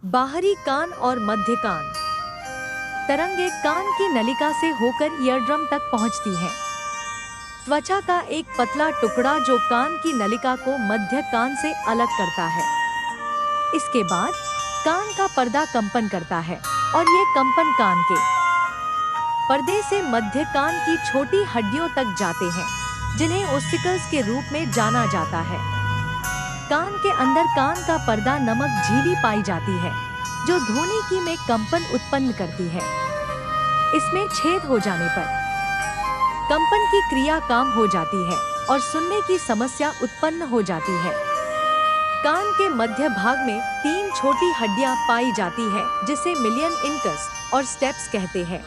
बाहरी कान और मध्य कान। तरंगे कान की नलिका से होकर ईयरड्रम तक पहुंचती हैं। त्वचा का एक पतला टुकड़ा जो कान की नलिका को मध्य कान से अलग करता है। इसके बाद कान का पर्दा कंपन करता है और ये कंपन कान के पर्दे से मध्य कान की छोटी हड्डियों तक जाते हैं, जिन्हें ओसिकल्स के रूप में जाना जाता है। कान के अंदर कान का पर्दा नमक झिल्ली पाई जाती है, जो ध्वनिकी में कंपन उत्पन्न करती है। इसमें छेद हो जाने पर कंपन की क्रिया कम हो जाती है और सुनने की समस्या उत्पन्न हो जाती है। कान के मध्य भाग में 3 छोटी हड्डियां पाई जाती है, जिसे मिलियन इंकस और स्टेप्स कहते हैं।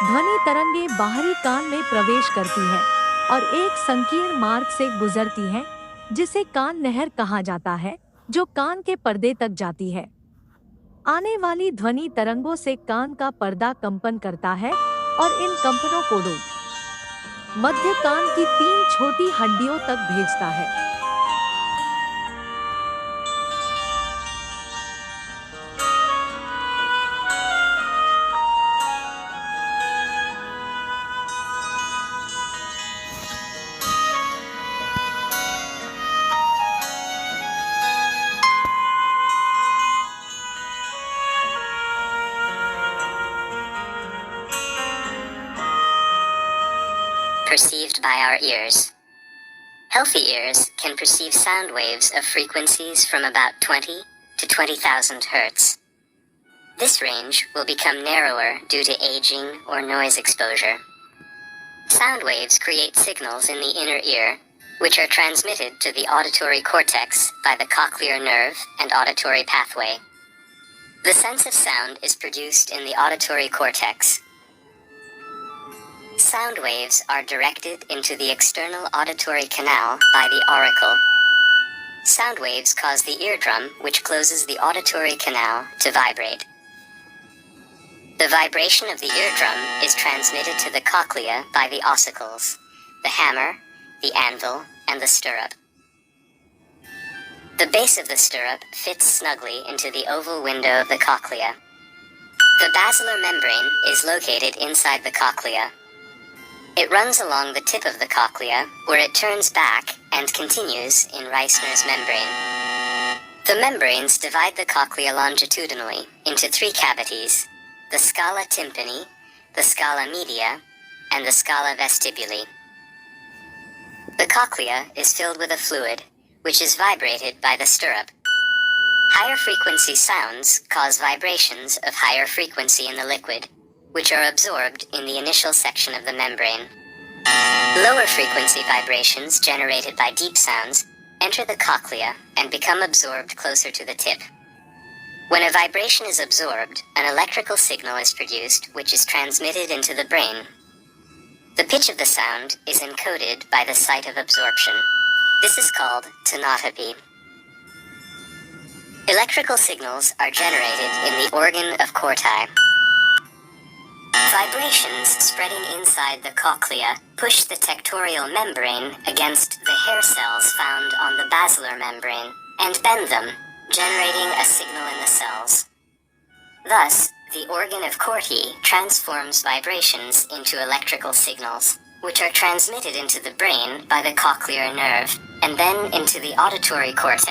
ध्वनि तरंगे बाहरी कान में प्रवेश करती हैं और एक संकीर्ण मार्ग से गुजरती हैं, जिसे कान नहर कहा जाता है, जो कान के पर्दे तक जाती है। आने वाली ध्वनि तरंगों से कान का पर्दा कंपन करता है और इन कंपनों को मध्य कान की 3 छोटी हड्डियों तक भेजता है। Perceived by our ears. Healthy ears can perceive sound waves of frequencies from about 20 to 20,000 hertz. This range will become narrower due to aging or noise exposure. Sound waves create signals in the inner ear, which are transmitted to the auditory cortex by the cochlear nerve and auditory pathway. The sense of sound is produced in the auditory cortex. Sound waves are directed into the external auditory canal by the auricle. Sound waves cause the eardrum, which closes the auditory canal, to vibrate. The vibration of the eardrum is transmitted to the cochlea by the ossicles, the hammer, the anvil, and the stirrup. The base of the stirrup fits snugly into the oval window of the cochlea. The basilar membrane is located inside the cochlea. It runs along the tip of the cochlea, where it turns back and continues in Reissner's membrane. The membranes divide the cochlea longitudinally into 3 cavities: the scala tympani, the scala media, and the scala vestibuli. The cochlea is filled with a fluid, which is vibrated by the stirrup. Higher frequency sounds cause vibrations of higher frequency in the liquid, which are absorbed in the initial section of the membrane. Lower frequency vibrations generated by deep sounds enter the cochlea and become absorbed closer to the tip. When a vibration is absorbed, an electrical signal is produced, which is transmitted into the brain. The pitch of the sound is encoded by the site of absorption. This is called tonotopy. Electrical signals are generated in the organ of Corti. Vibrations spreading inside the cochlea push the tectorial membrane against the hair cells found on the basilar membrane and bend them, generating a signal in the cells. Thus, the organ of Corti transforms vibrations into electrical signals, which are transmitted into the brain by the cochlear nerve, and then into the auditory cortex.